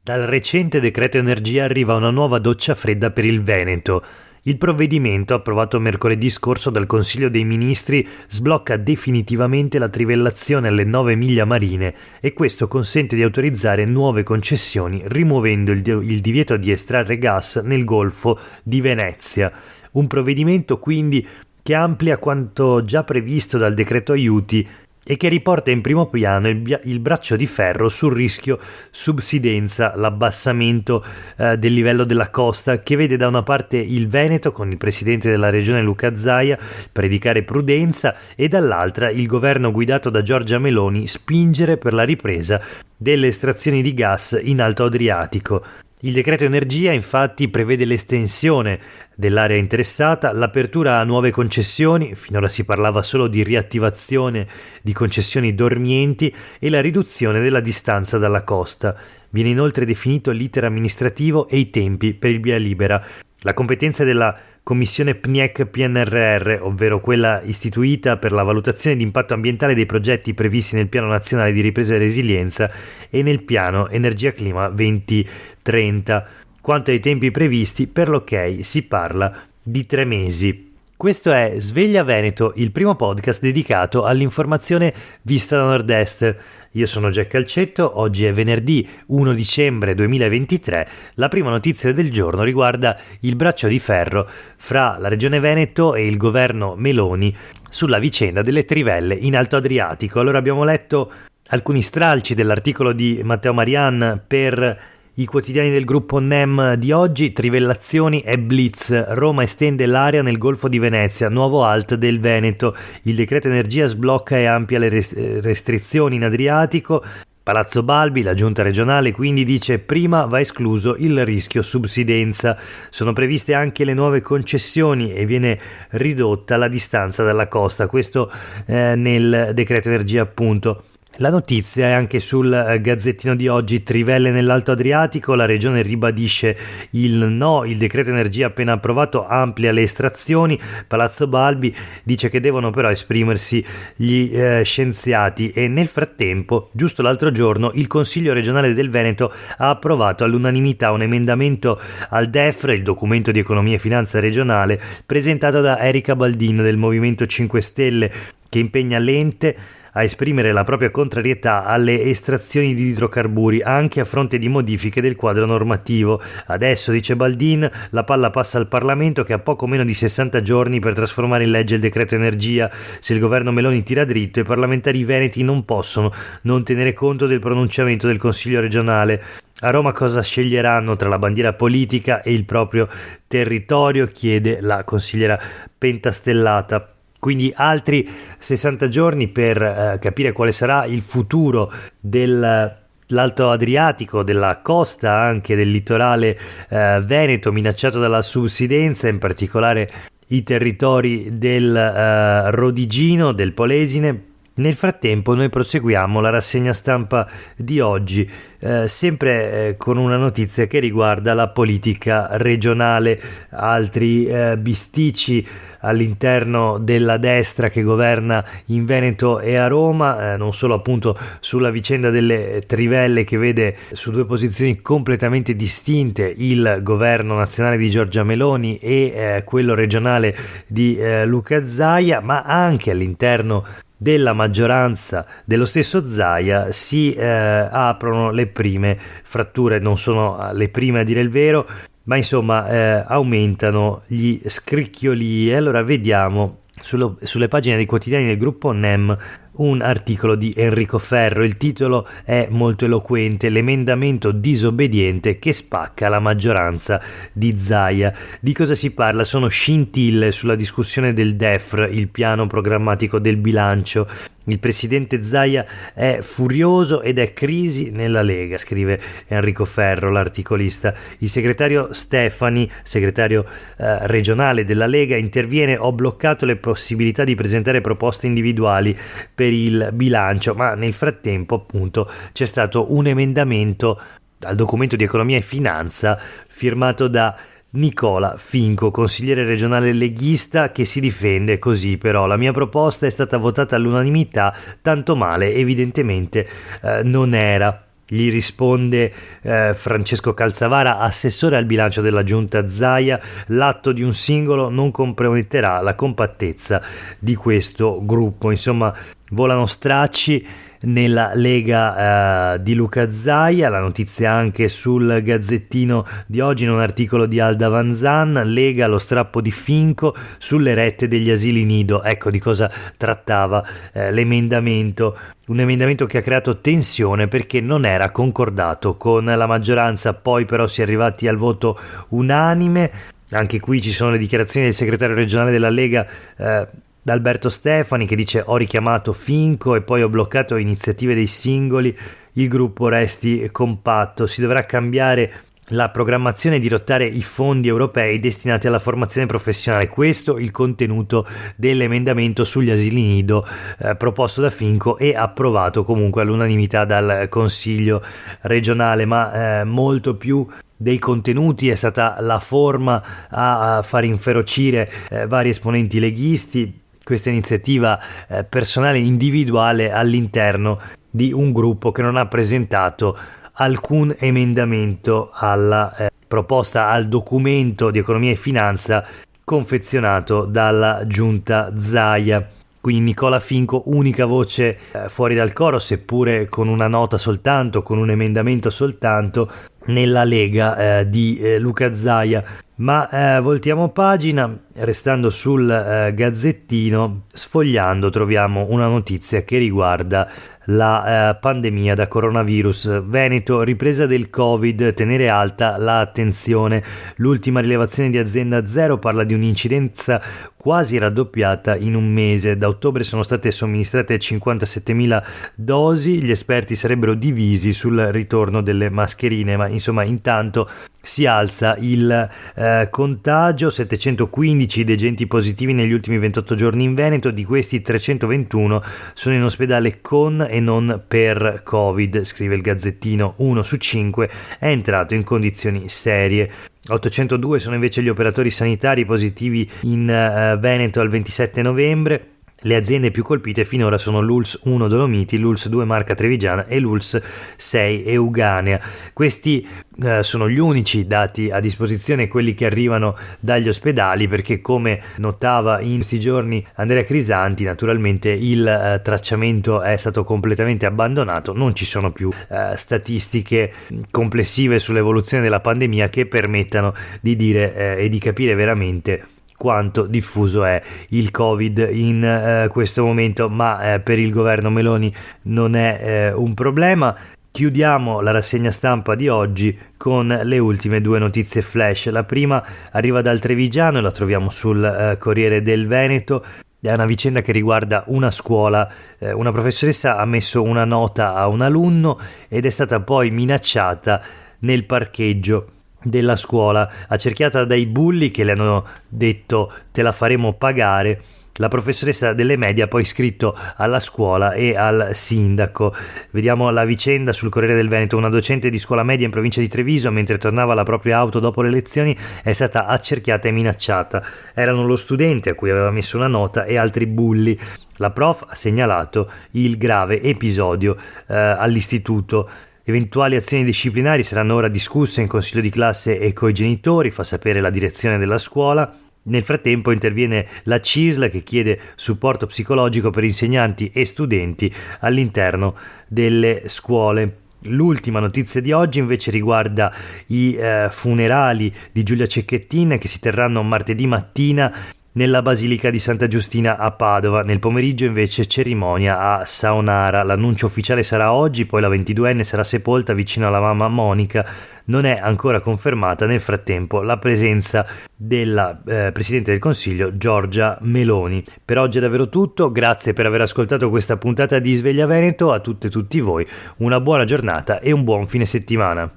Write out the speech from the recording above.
Dal recente decreto energia arriva una nuova doccia fredda per il Veneto. Il provvedimento, approvato mercoledì scorso dal Consiglio dei Ministri, sblocca definitivamente la trivellazione alle 9 miglia marine e questo consente di autorizzare nuove concessioni, rimuovendo il divieto di estrarre gas nel Golfo di Venezia. Un provvedimento quindi che amplia quanto già previsto dal decreto aiuti e che riporta in primo piano il braccio di ferro sul rischio subsidenza, l'abbassamento del livello della costa, che vede da una parte il Veneto con il presidente della regione Luca Zaia predicare prudenza e dall'altra il governo guidato da Giorgia Meloni spingere per la ripresa delle estrazioni di gas in Alto Adriatico. Il decreto energia infatti prevede l'estensione dell'area interessata, l'apertura a nuove concessioni, finora si parlava solo di riattivazione di concessioni dormienti, e la riduzione della distanza dalla costa. Viene inoltre definito l'iter amministrativo e i tempi per il via libera. La competenza della Commissione PNIEC-PNRR, ovvero quella istituita per la valutazione di impatto ambientale dei progetti previsti nel Piano Nazionale di Ripresa e Resilienza e nel Piano Energia-Clima 2030. Quanto ai tempi previsti, per l'ok si parla di 3 mesi. Questo è Sveglia Veneto, il primo podcast dedicato all'informazione vista da Nord-Est. Io sono Jack Calcetto, oggi è venerdì 1 dicembre 2023. La prima notizia del giorno riguarda il braccio di ferro fra la Regione Veneto e il governo Meloni sulla vicenda delle trivelle in Alto Adriatico. Allora abbiamo letto alcuni stralci dell'articolo di Matteo Marian per i quotidiani del gruppo NEM di oggi. Trivellazioni e blitz. Roma estende l'area nel Golfo di Venezia, nuovo alt del Veneto. Il decreto energia sblocca e amplia le restrizioni in Adriatico. Palazzo Balbi, la giunta regionale, quindi dice prima va escluso il rischio subsidenza. Sono previste anche le nuove concessioni e viene ridotta la distanza dalla costa. Questo nel decreto energia appunto. La notizia è anche sul Gazzettino di oggi. Trivelle nell'Alto Adriatico, la regione ribadisce il no, il decreto energia appena approvato amplia le estrazioni. Palazzo Balbi dice che devono però esprimersi gli scienziati e nel frattempo, giusto l'altro giorno, il Consiglio regionale del Veneto ha approvato all'unanimità un emendamento al DEFR, il documento di economia e finanza regionale, presentato da Erika Baldin del Movimento 5 Stelle, che impegna l'ente a esprimere la propria contrarietà alle estrazioni di idrocarburi anche a fronte di modifiche del quadro normativo. Adesso, dice Baldin, la palla passa al Parlamento, che ha poco meno di 60 giorni per trasformare in legge il decreto energia. Se il governo Meloni tira dritto, i parlamentari veneti non possono non tenere conto del pronunciamento del Consiglio regionale. A Roma cosa sceglieranno tra la bandiera politica e il proprio territorio? Chiede la consigliera pentastellata. Quindi altri 60 giorni per capire quale sarà il futuro dell'Alto Adriatico, della costa anche del litorale veneto minacciato dalla subsidenza, in particolare i territori del Rodigino, del Polesine. Nel frattempo noi proseguiamo la rassegna stampa di oggi, sempre con una notizia che riguarda la politica regionale, altri bisticci all'interno della destra che governa in Veneto e a Roma, non solo appunto sulla vicenda delle trivelle che vede su 2 posizioni completamente distinte il governo nazionale di Giorgia Meloni e quello regionale di Luca Zaia, ma anche all'interno della maggioranza dello stesso Zaia si aprono le prime fratture. Non sono le prime a dire il vero, ma insomma aumentano gli scricchiolii. Allora vediamo sulle pagine dei quotidiani del gruppo NEM un articolo di Enrico Ferro. Il titolo è molto eloquente: l'emendamento disobbediente che spacca la maggioranza di Zaia. Di cosa si parla? Sono scintille sulla discussione del DEFR, il piano programmatico del bilancio. Il presidente Zaia è furioso ed è crisi nella Lega, scrive Enrico Ferro, l'articolista. Il segretario Stefani, segretario regionale della Lega, interviene: ho bloccato le possibilità di presentare proposte individuali per il bilancio, ma nel frattempo appunto c'è stato un emendamento al documento di economia e finanza firmato da Nicola Finco, consigliere regionale leghista, che si difende così: però la mia proposta è stata votata all'unanimità, tanto male evidentemente non era. Gli risponde Francesco Calzavara, assessore al bilancio della giunta Zaia: l'atto di un singolo non comprometterà la compattezza di questo gruppo. Insomma, volano stracci nella Lega di Luca Zaia. La notizia anche sul Gazzettino di oggi, in un articolo di Alda Vanzan: Lega, lo strappo di Finco sulle rette degli asili nido. Ecco di cosa trattava l'emendamento. Un emendamento che ha creato tensione perché non era concordato con la maggioranza, poi però si è arrivati al voto unanime. Anche qui ci sono le dichiarazioni del segretario regionale della Lega, Alberto Stefani, che dice: ho richiamato Finco e poi ho bloccato iniziative dei singoli, il gruppo resti compatto, si dovrà cambiare la programmazione e dirottare i fondi europei destinati alla formazione professionale. Questo il contenuto dell'emendamento sugli asili nido proposto da Finco e approvato comunque all'unanimità dal Consiglio regionale, ma molto più dei contenuti è stata la forma a far inferocire vari esponenti leghisti. Questa iniziativa personale individuale all'interno di un gruppo che non ha presentato alcun emendamento alla proposta, al documento di economia e finanza confezionato dalla giunta Zaia. Quindi Nicola Finco, unica voce fuori dal coro, seppure con una nota soltanto, con un emendamento soltanto, nella Lega di Luca Zaia. Ma voltiamo pagina, restando sul Gazzettino, sfogliando troviamo una notizia che riguarda la pandemia da coronavirus. Veneto, ripresa del Covid, tenere alta l'attenzione. L'ultima rilevazione di Azienda Zero parla di un'incidenza quasi raddoppiata in un mese. Da ottobre sono state somministrate 57.000 dosi, gli esperti sarebbero divisi sul ritorno delle mascherine, ma insomma intanto si alza il contagio. 715 degenti positivi negli ultimi 28 giorni in Veneto, di questi 321 sono in ospedale con e non per Covid, scrive il Gazzettino. 1 su 5 è entrato in condizioni serie. 802 sono invece gli operatori sanitari positivi in Veneto al 27 novembre. Le aziende più colpite finora sono l'ULSS 1 Dolomiti, l'ULSS 2 Marca Trevigiana e l'ULSS 6 Euganea. Questi sono gli unici dati a disposizione, quelli che arrivano dagli ospedali, perché come notava in questi giorni Andrea Crisanti, naturalmente il tracciamento è stato completamente abbandonato, non ci sono più statistiche complessive sull'evoluzione della pandemia che permettano di dire e di capire veramente quanto diffuso è il Covid in questo momento, ma per il governo Meloni non è un problema. Chiudiamo la rassegna stampa di oggi con le ultime due notizie flash. La prima arriva dal Trevigiano e la troviamo sul Corriere del Veneto. È una vicenda che riguarda una scuola. Una professoressa ha messo una nota a un alunno ed è stata poi minacciata nel parcheggio della scuola, accerchiata dai bulli che le hanno detto: te la faremo pagare. La professoressa delle medie ha poi scritto alla scuola e al sindaco. Vediamo la vicenda sul Corriere del Veneto. Una docente di scuola media in provincia di Treviso, mentre tornava alla propria auto dopo le lezioni, è stata accerchiata e minacciata. Erano lo studente a cui aveva messo una nota e altri bulli. La prof ha segnalato il grave episodio all'istituto. Eventuali azioni disciplinari saranno ora discusse in consiglio di classe e coi genitori, fa sapere la direzione della scuola. Nel frattempo interviene la CISL che chiede supporto psicologico per insegnanti e studenti all'interno delle scuole. L'ultima notizia di oggi invece riguarda i funerali di Giulia Cecchettin, che si terranno martedì mattina nella Basilica di Santa Giustina a Padova. Nel pomeriggio invece cerimonia a Saonara. L'annuncio ufficiale sarà oggi, poi la 22enne sarà sepolta vicino alla mamma Monica. Non è ancora confermata nel frattempo la presenza della Presidente del Consiglio Giorgia Meloni. Per oggi è davvero tutto, grazie per aver ascoltato questa puntata di Sveglia Veneto. A tutte e tutti voi una buona giornata e un buon fine settimana.